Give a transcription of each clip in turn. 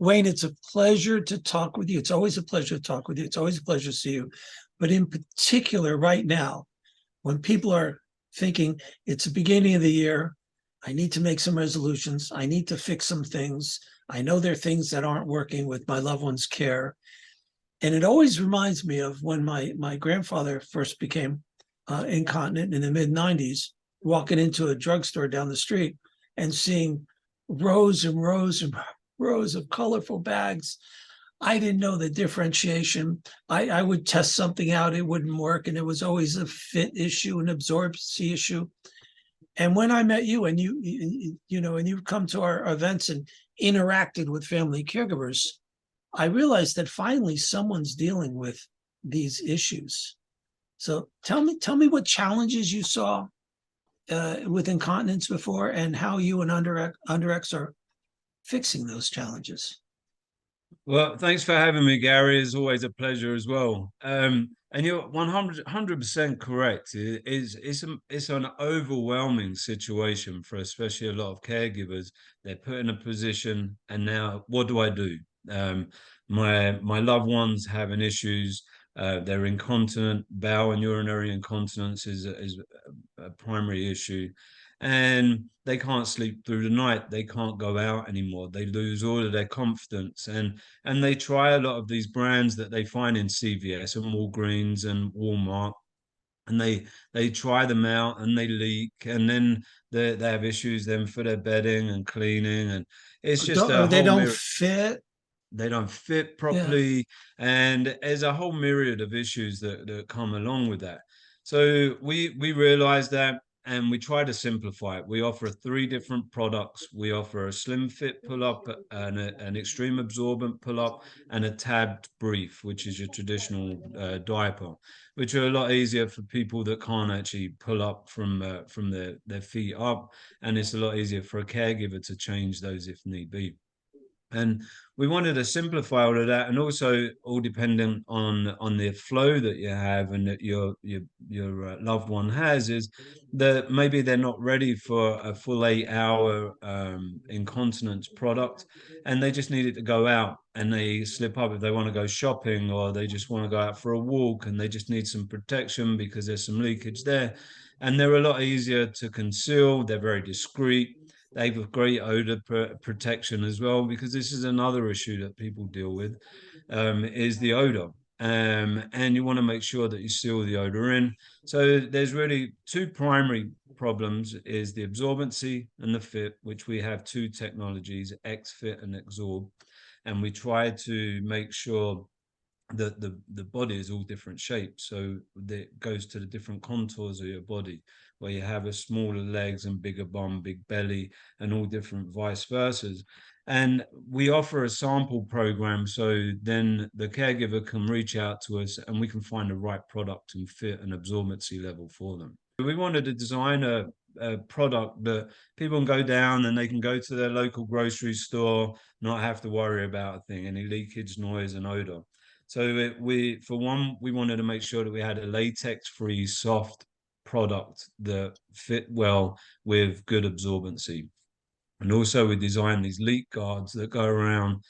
Wayne, it's a pleasure to talk with you. It's always a pleasure to talk with you. It's always a pleasure to see you. But in particular, right now, when people are thinking it's the beginning of the year, I need to make some resolutions. I need to fix some things. I know there are things that aren't working with my loved one's care. And it always reminds me of when my grandfather first became incontinent in the mid 90s, walking into a drugstore down the street and seeing rows and rows and rows of colorful bags. I didn't know the differentiation. I would test something out, it wouldn't work. And it was always a fit issue, an absorbency issue. And when I met you and and you've come to our events and interacted with family caregivers, I realized that finally someone's dealing with these issues. So tell me what challenges you saw with incontinence before and how you and Underx are fixing those challenges. Well, thanks for having me, Gary. It's always a pleasure as well. And you're 100% correct. It's an overwhelming situation for especially a lot of caregivers. They're put in a position, and now what do I do? My loved ones having issues. They're incontinent. Bowel and urinary incontinence is a primary issue, and they can't sleep through the night. They can't go out anymore. They lose all of their confidence, and they try a lot of these brands that they find in CVS and Walgreens and Walmart, and they try them out and they leak, and then they have issues then for their bedding and cleaning, and it's just a Or they whole don't mirror. fit. They don't fit Yeah. properly, and there's a whole myriad of issues that come along with that. So we realized that, and we try to simplify it. We offer three different products. We offer a slim fit pull-up, an extreme absorbent pull-up, and a tabbed brief, which is your traditional diaper, which are a lot easier for people that can't actually pull up from their feet up, and it's a lot easier for a caregiver to change those if need be. And we wanted to simplify all of that, and also all dependent on the flow that you have and that your loved one has, is that maybe they're not ready for a full 8 hour incontinence product, and they just need it to go out, and they slip up if they want to go shopping, or they just want to go out for a walk, and they just need some protection because there's some leakage there, and they're a lot easier to conceal. They're very discreet. They have great odor protection as well, because this is another issue that people deal with, is the odor. And you want to make sure that you seal the odor in. So there's really two primary problems: is the absorbency and the fit, which we have two technologies, X-Fit and Xorb. And we try to make sure that the body is all different shapes, so that it goes to the different contours of your body, where you have a smaller legs and bigger bum, big belly, and all different vice versas. And we offer a sample program, so then the caregiver can reach out to us and we can find the right product and fit and absorbency level for them. We wanted to design a product that people can go down and they can go to their local grocery store, not have to worry about a thing, any leakage, noise, and odor. So for one, we wanted to make sure that we had a latex-free, soft product that fit well with good absorbency. And also we designed these leak guards that go around.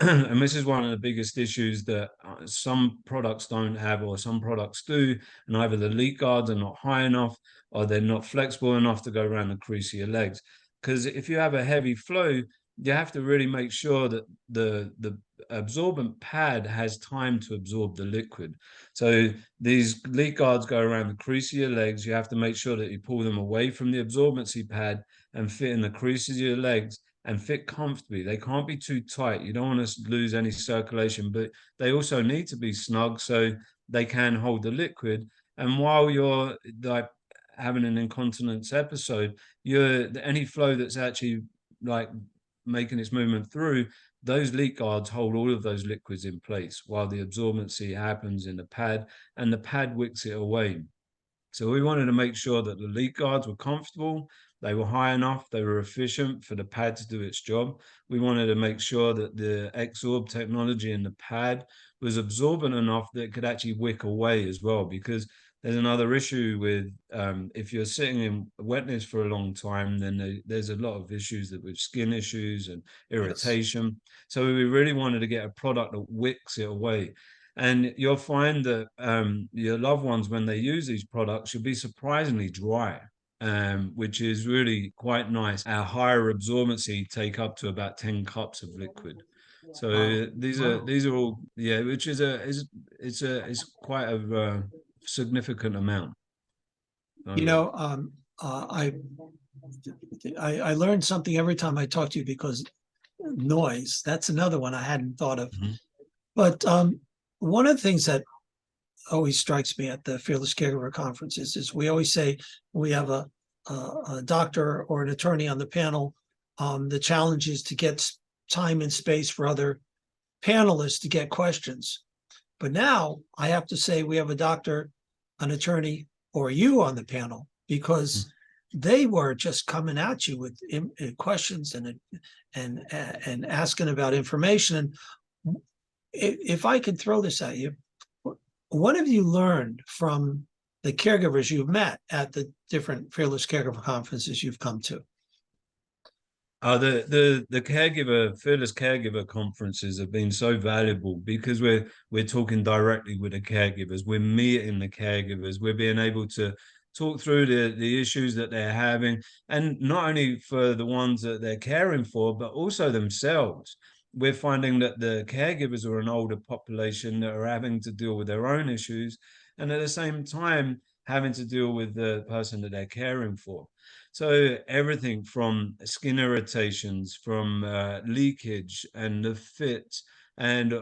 And this is one of the biggest issues that some products don't have, or some products do. And either the leak guards are not high enough, or they're not flexible enough to go around the crease of your legs. Because if you have a heavy flow, you have to really make sure that the absorbent pad has time to absorb the liquid. So these leak guards go around the crease of your legs. You have to make sure that you pull them away from the absorbency pad and fit in the creases of your legs and fit comfortably. They can't be too tight. You don't want to lose any circulation, but they also need to be snug so they can hold the liquid. And while you're like having an incontinence episode, any flow that's actually like making its movement through, those leak guards hold all of those liquids in place while the absorbency happens in the pad, and the pad wicks it away. So we wanted to make sure that the leak guards were comfortable, they were high enough, they were efficient for the pad to do its job. We wanted to make sure that the Xorb technology in the pad was absorbent enough that it could actually wick away as well, because there's another issue with if you're sitting in wetness for a long time, then there's a lot of issues with skin issues and Yes. irritation. So we really wanted to get a product that wicks it away. And you'll find that your loved ones, when they use these products, you'll be surprisingly dry, which is really quite nice. Our higher absorbency take up to about 10 cups of liquid. Wow. So Wow. these are all, yeah, which is it's quite a significant amount. You So, know, I learned something every time I talk to you because noise, that's another one I hadn't thought of. mhm. But one of the things that always strikes me at the Fearless Caregiver conferences is we always say we have a doctor or an attorney on the panel. The challenge is to get time and space for other panelists to get questions. But now I have to say we have a doctor, an attorney, or you on the panel because they were just coming at you with questions and asking about information. And if I could throw this at you, what have you learned from the caregivers you've met at the different Fearless Caregiver conferences you've come to? The caregiver fearless caregiver conferences have been so valuable because we're talking directly with the caregivers, we're meeting the caregivers, we're being able to talk through the issues that they're having, and not only for the ones that they're caring for, but also themselves. We're finding that the caregivers are an older population that are having to deal with their own issues, and at the same time having to deal with the person that they're caring for. So everything from skin irritations, from leakage and the fit, and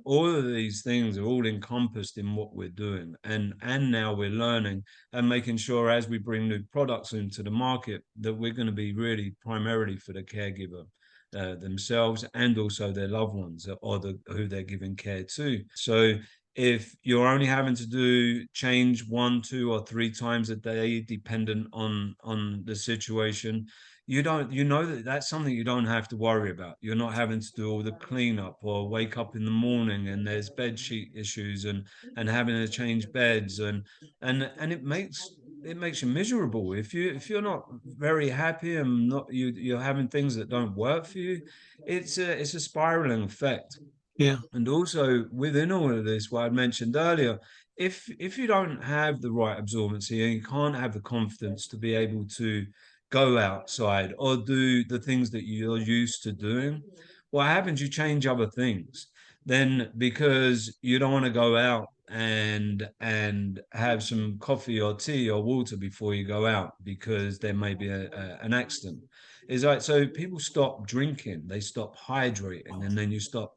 all of these things are all encompassed in what we're doing. And now we're learning and making sure as we bring new products into the market that we're going to be really primarily for the caregiver. Themselves and also their loved ones or who they're giving care to. So if you're only having to do change 1, 2, or 3 times a day, dependent on the situation, you know that that's something you don't have to worry about. You're not having to do all the cleanup or wake up in the morning and there's bed sheet issues and having to change beds and it makes you miserable if you're not very happy and not you're having things that don't work for you. It's a spiraling effect. Yeah. And also within all of this, what I mentioned earlier, if you don't have the right absorbency and you can't have the confidence to be able to go outside or do the things that you're used to doing, what happens? You change other things. Then because you don't want to go out and have some coffee or tea or water before you go out because there may be an accident. It's like so people stop drinking, they stop hydrating, and then you start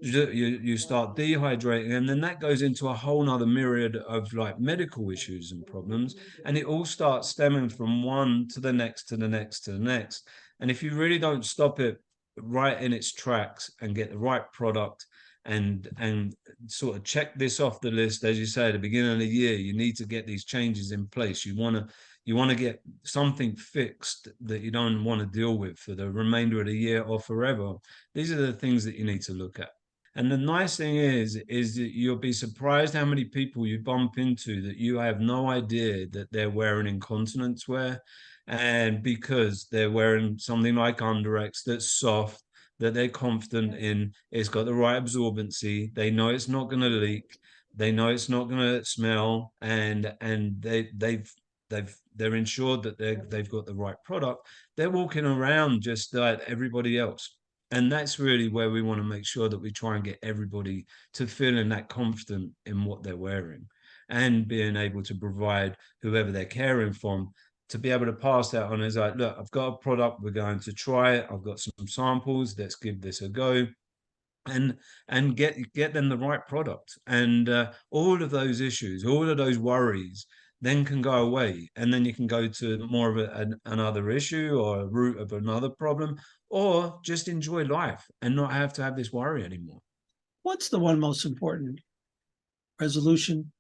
dehydrating, and then that goes into a whole nother myriad of like medical issues and problems, and it all starts stemming from one to the next to the next to the next. And if you really don't stop it right in its tracks and get the right product and sort of check this off the list, as you say at the beginning of the year, you need to get these changes in place. You want to get something fixed that you don't want to deal with for the remainder of the year or forever. These are the things that you need to look at. And the nice thing is that you'll be surprised how many people you bump into that you have no idea that they're wearing incontinence wear. And because they're wearing something like Underx that's soft, that they're confident in, it's got the right absorbency, they know it's not going to leak, they know it's not going to smell, and they're ensured that they've got the right product. They're walking around just like everybody else. And that's really where we want to make sure that we try and get everybody to feeling that confident in what they're wearing and being able to provide whoever they're caring from to be able to pass that on as like, look, I've got a product, we're going to try it. I've got some samples, let's give this a go and get them the right product. And all of those issues, all of those worries then can go away, and then you can go to more of another issue or a root of another problem, or just enjoy life and not have to have this worry anymore. What's the one most important resolution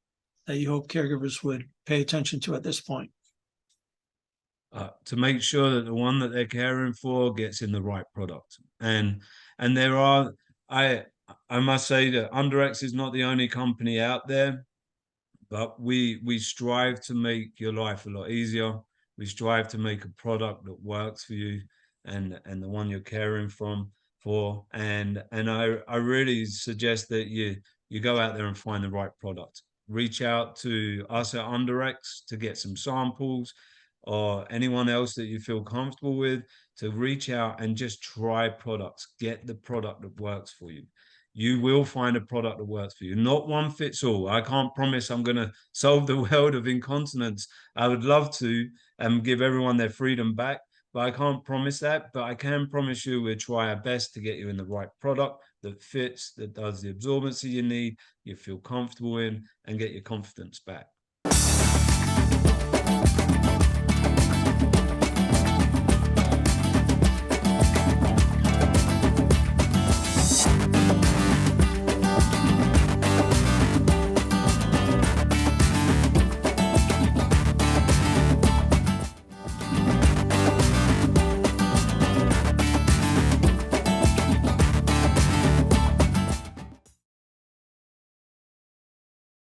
that you hope caregivers would pay attention to at this point? To make sure that the one that they're caring for gets in the right product. And there are, I must say that Underx is not the only company out there but we strive to make your life a lot easier. We strive to make a product that works for you and the one you're caring for. And I really suggest that you go out there and find the right product. Reach out to us at Underx to get some samples, or anyone else that you feel comfortable with, to reach out and just try products. Get the product that works for you. You will find a product that works for you. Not one fits all. I can't promise I'm going to solve the world of incontinence. I would love to give everyone their freedom back, but I can't promise that. But I can promise you we'll try our best to get you in the right product that fits, that does the absorbency you need, you feel comfortable in, and get your confidence back.